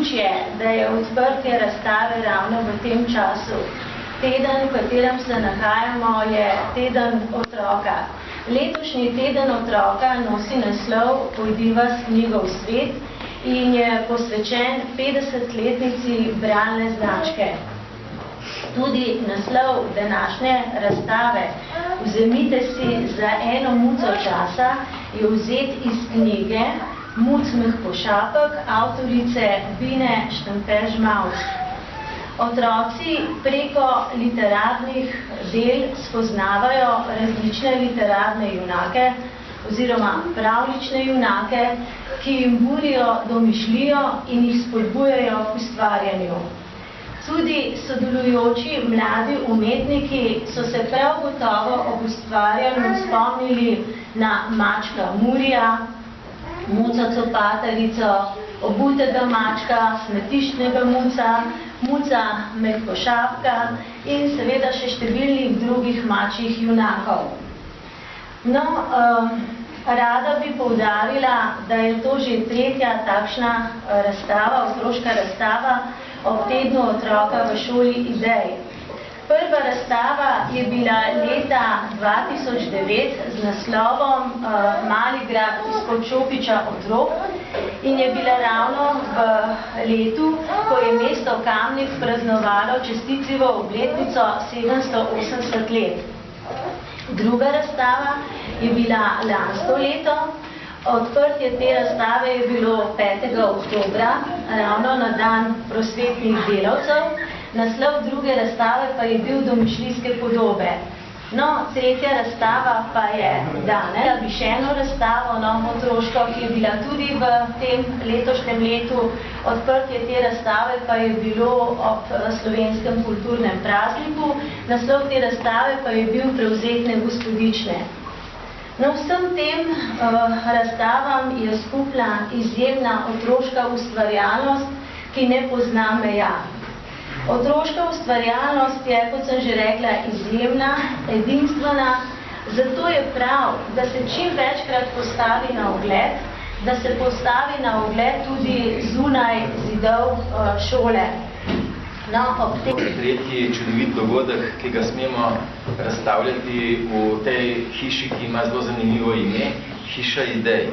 naključje, da je odprtje razstave ravno v tem času. Teden, v katerem se nahajamo, je teden otroka. Letošnji teden otroka nosi naslov Pojdiva s knjigo v svet in je posvečen 50-letnici bralne značke. Tudi naslov današnje razstave Vzemite si za eno muco časa je vzet iz knjige Muc Mehkošapek avtorice Bine Štempež-Maus. Otroci preko literarnih del spoznavajo različne literarne junake oziroma pravlične junake, ki jim burijo domišljijo in jih spodbujajo k ustvarjanju. Tudi sodelujoči mladi umetniki so se prav gotovo ob ustvarjanju spomnili na Mačka Murija, Muco Copatarico, Obutega mačka, Smetiščnega muca, Muca Mehkošapka in seveda še številnih drugih mačjih junakov. No, rada bi poudarila, da je to že tretja takšna razstava, otroška razstava ob tednu otroka v šoli idej. Prva razstava je bila leta 2009 z naslovom Mali grad izpod Čopiča otrok in je bila ravno v letu, ko je mesto Kamnik praznovalo čestitlivo obletnico 780 let. Druga razstava je bila lansko leto. Odprtje te razstave je bilo 5. oktobra, ravno na dan prosvetnih delavcev. Naslov druge razstave pa je bil Domišljijske podobe. No, tretja razstava pa je danes. Da bi še eno razstavo, otroško, ki je bila tudi v tem letošnjem letu. Odprtje te razstave pa je bilo ob slovenskem kulturnem prazniku. Naslov te razstave pa je bil Prevzetne gospodične. No, vsem tem razstavam je skupna izjemna otroška ustvarjalnost, ki ne pozna meja. Otroška ustvarjalnost je, kot sem že rekla, izjemna, edinstvena, zato je prav, da se čim večkrat postavi na ogled, da se postavi na ogled tudi zunaj zidov šole. Tretji čudovit dogodek, ki ga smemo razstavljati v tej hiši, ki ima zelo zanimivo ime, Hiša idej.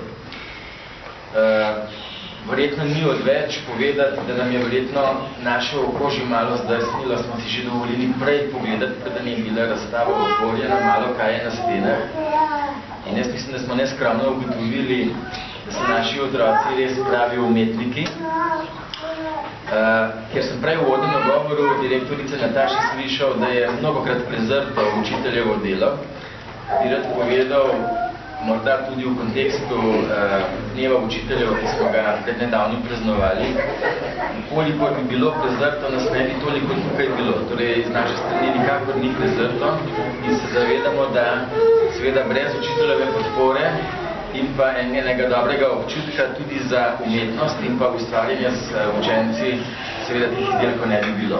Verjetno ni odveč povedati, da nam je verjetno naše oko že malo zdrsnilo, smo si že dovolili prej pogledati, preden je bila razstava otvorjena, malo kaj je na stenah. In jaz mislim, da smo neskromno ugotovili, da so naši otroci res pravi umetniki. Ker sem prej v uvodnem nagovoru direktorice Nataše slišal, da je mnogokrat prezrto učiteljevo delo, bi rad povedal, morda tudi v kontekstu dneva učiteljev, ki smo ga pred nedavnim praznovali, koliko bi bilo prezrto, nas ne bi toliko tukaj bilo. Torej, z naše strani nikakor ni prezrto in se zavedamo, da seveda brez učiteljeve podpore in pa enega dobrega občutka tudi za umetnost in pa ustvarjanje s učenci, seveda tih izdelkov ne bi bilo.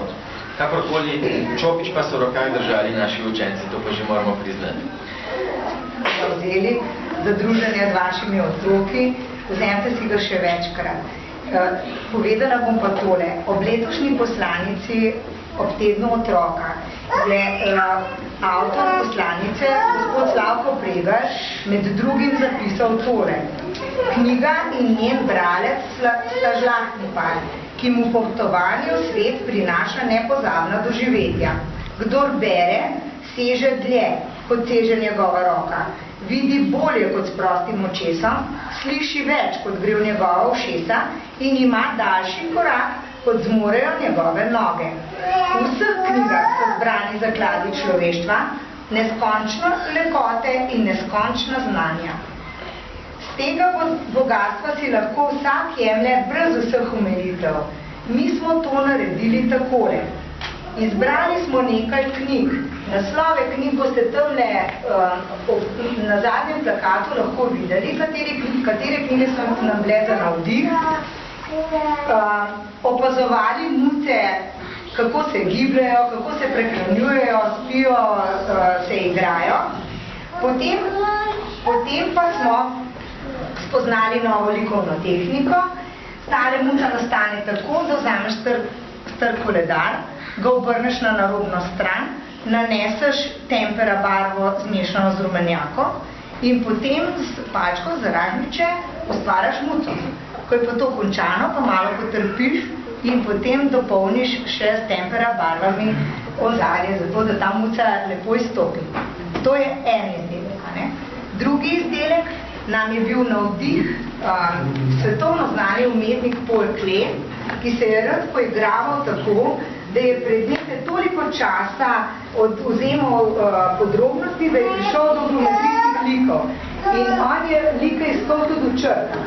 Kakorkoli, čopič pa so v rokah držali naši učenci, to pa že moramo priznati. Vzeli za druženje z vašimi otroki, vzemite si ga še večkrat. Povedala bom pa tole, ob letošnji poslanici ob tednu otroka je avtor poslanice, gospod Slavko Pregar, med drugim zapisal tole. Knjiga in njen bralec sta žlahtni par, ki mu potovanje v svet prinaša nepozabna doživetja. Kdor bere, seže dlje, kot seže njegova roka. Vidi bolje kot s prostim očesom, sliši več, kot gre v njegova ušesa in ima daljši korak, kot zmorejo njegove noge. V vseh knjigah so zbrani zakladi človeštva, neskončno lepote in neskončna znanja. Z tega bogatstva si lahko vsak jemlje brez vseh omejitev. Mi smo to naredili takole. Izbrali smo nekaj knjig. Naslove knjig boste tamle na zadnjem plakatu lahko videli, katere knjige so nam bile za navdih. Opazovali muce, kako se gibljajo, kako se prehranjujejo, spijo, se igrajo. Potem pa smo spoznali novo likovno tehniko, Tale muca nastane tako, da vzameš star koledar, ga obrneš na narobno stran, naneseš tempera barvo zmešano z rumenjako in potem s palčko za ražnjiče ustvaraš muco. Ko je pa to končano, pa malo potrpiš in potem dopolniš še s tempera barvami ozarje, zato da ta muca lepo izstopi. To je en izdelek. Ne? Drugi izdelek nam je bil navdih svetovno znani umetnik Paul Klee, ki se je rad poigraval tako, da je predmete toliko časa odvzemal podrobnosti, da je prišel do geometrijskih likov. In on je like iskal tudi v črkah.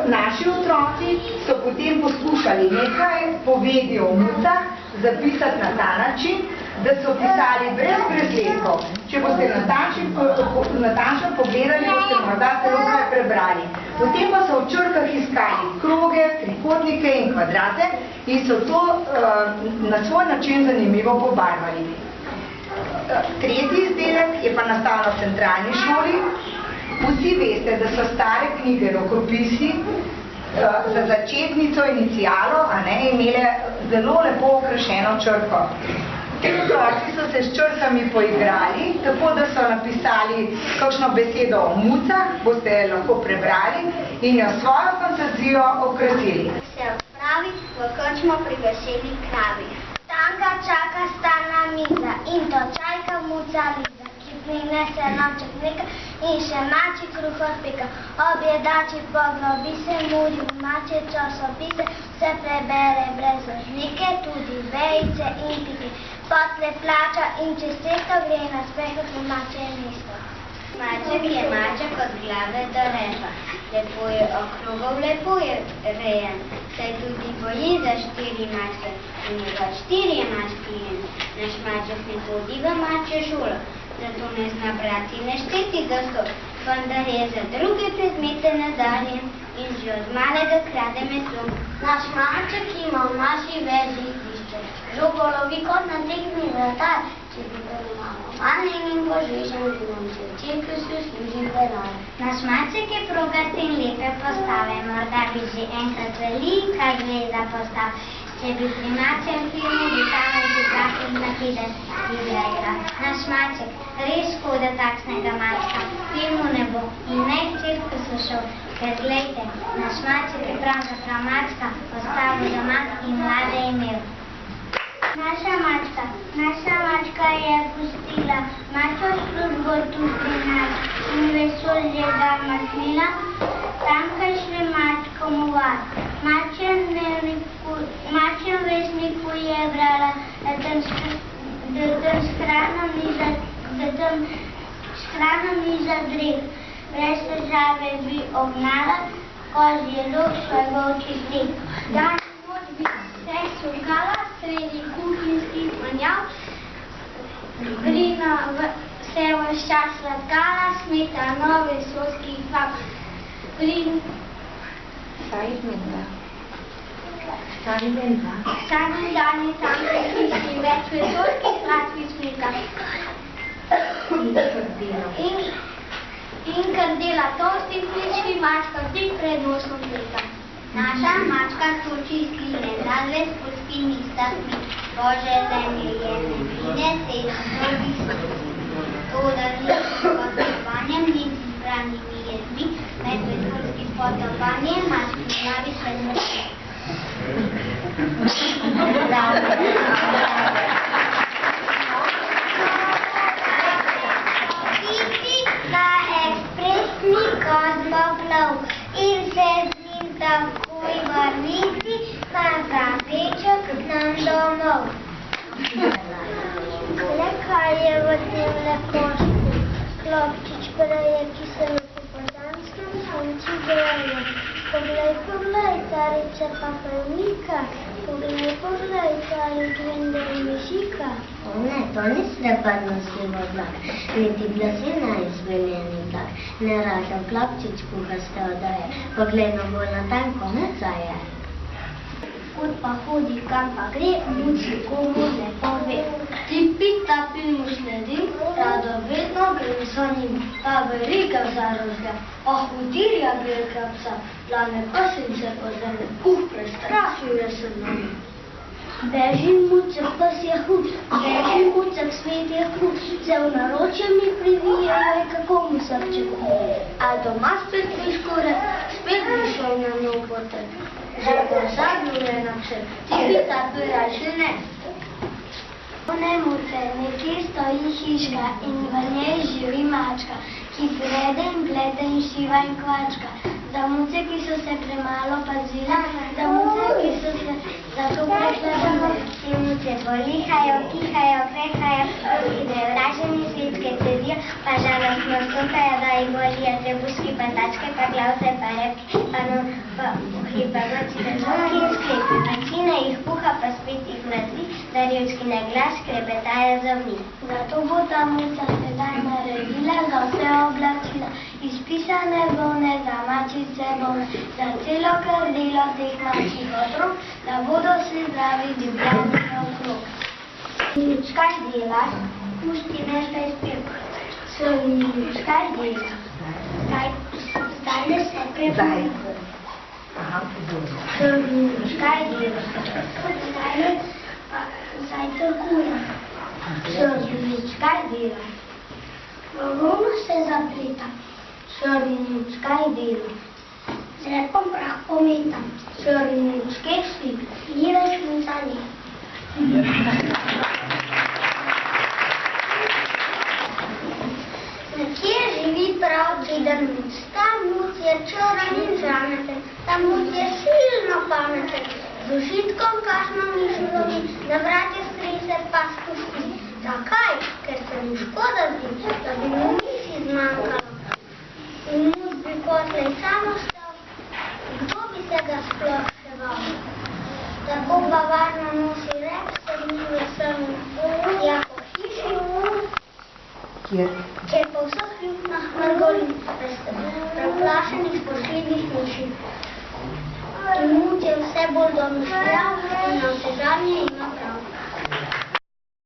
Naši otroci so potem poskušali nekaj povedi o mucah zapisati na ta način, da so pisali brez presledkov. Če boste natančno pogledali, boste morda celo kaj prebrali. Potem pa so v črkah iskali kroge, trikotnike in kvadrate in so to na svoj način zanimivo pobarvali. Tretji izdelek je pa nastal na centralni šoli. Vsi veste, da so stare knjige, rokopisi za začetnico, inicijalo, imele zelo lepo okrašeno črko. Otroci so se s črkami poigrali, tako da so napisali kakšno besedo o mucah, boste lahko prebrali in jo svojo fantazijo okrasili. Se odpravi v krčmo pri veseli kravi. Tam ga čaka stalna miza in to čajka muca Liza, ki prinese noček mleka in še mači kruho speka. Objedači poglobi se muri, mače časopise, se prebere brez lažnike, tudi vejice in pike. Potle plača in čez cesto gre na sprehod v mače mesto. Maček je maček od glave do repa, lepo je okrogel, lepo je rejen, se tudi boji za 4 mačke in je za 4 mačke jen. Naš maček ne hodi v mačjo šolo, zato ne zna brati ne šteti do 100, vendar je za druge predmete nadarjen in že od malega krade meso. Naš maček ima v naši veži pišče, žogo lovi kot na tekmi vratar, če bi bilo malo manj in božičen zlom, se v cirkusu služi denar. Naš maček je progat in lepe postave, morda bi že enkrat velika gleda postav. Če bi pri mačjem filmu vitalno zikakih nakidec igra. Naš maček, res škoda takšnega mačka, filmu ne bo in ne v cirkusu šel, ker glejte, naš maček je pravzaprav mačka, postavo doma in mlade imel. Naša mačka je pustila mačo službo tu pri nas in vesolje ga maznila, tamkaj šli mačkom v vas. Mačjem vesniku je brala, da tam škrano ni za dreh, brez težave bi ognala, kozje luk svoj volčji dreh. Dan noč bi se surkala sredi kuhinjskih vonjav, Brina se vse čas sladkala, smetano vesoljskih fab. Stari dan je tam resnični, več vesoljskih sladkih smeta. In krdela tosti plički mačka tik pred nosom pleta. Naša mačka toči sline, zadve s polskimi stopmi, Bože zemlje je nebine, sedem prvih stopni. Toda ni potovanjem, ni zbranimi jezmi, med vesoljskim potovanjem mački glavi sve zmrši. Tisti na ekspresni kot poplav in se z njim takoj vrniti na zaveček k nam domov. Le kaj je v tem lepošku? Klopčič preje, ki se v popoldanskem sonci greje. Poglej, carice paprika, poglej, carice vendar mišika. O ne, to ni srebrno sivo zlak, niti glasina izveljeni zlak. Ne ražem klopčič puhaste odaje, poglej, no bolj natanko meca je. Kud pa hodi, kam pa gre, muči komu ne pove. Tipi-ta filmu sledim, radovedno grem za njim, pa velika zarožga, hudirja belkapca, plane pasence po zemlji, prestrašil je se mnom. Bežim muček, pas je hud, bežim muček, svet je hud, se v naročje mi privijajo, kako mu srček. A doma spet viškore, spet bi šel na nov potek. Že pozadnju je na vse, tipi-ta raje ne. Nemuce, nekje stoji hiška in v njej živi mačka, ki brede in gleda in šiva in kvačka. Za muce, ki so se premalo pazile, za muce, ki so se zato prešle. Ti muce polihajo, kihajo, krehajo, idejo raženi svitke cedijo, pa žalostno stokajo, da jih bolijo trebuški, pa tačke, pa glavce, pa repki, pa nohi, pa noči, da zvonki in sklepi. Večina jih puha, pa spet jih mrzli, da rječki na glas krepetajo zobni. Zato bo ta muca sedaj naredila za vse oblačila, izpisane volne za mačice bolne, za celo krdilo teh mačjih otrok, da bodo vsi zdravi divjani okrog. Nič, kaj delaš? Pušti nekaj spevk. Nič, kaj delaš? Zdaj ne se prebudim. Nič, kaj delaš? Zdaj trkujem. Nič, kaj delaš? Rovno se zapleta. Nič, kaj delaš? Z repom prah pometam. Nič, kje si? Ni več mucanje. Nekje živi prav viden muc. Ta muc je črn in žraneten. Ta muc je silno pameten. Z užitkom kakšno mišo lovi, na vratje strese pa spusti. Zakaj? Ker se mu škoda zdi, da bi mu misi zmanjkalo. In muc bi potlej samo stal. Kdo bi se ga sploh ševal? Tako pa varno nosi rep, se mi veselno. Ja, po hiši kjer po vseh ljubnah mrgoli, preplašenih pošlednih miši. In muc je vse bolj domišljav in na vse zadnje ima prav.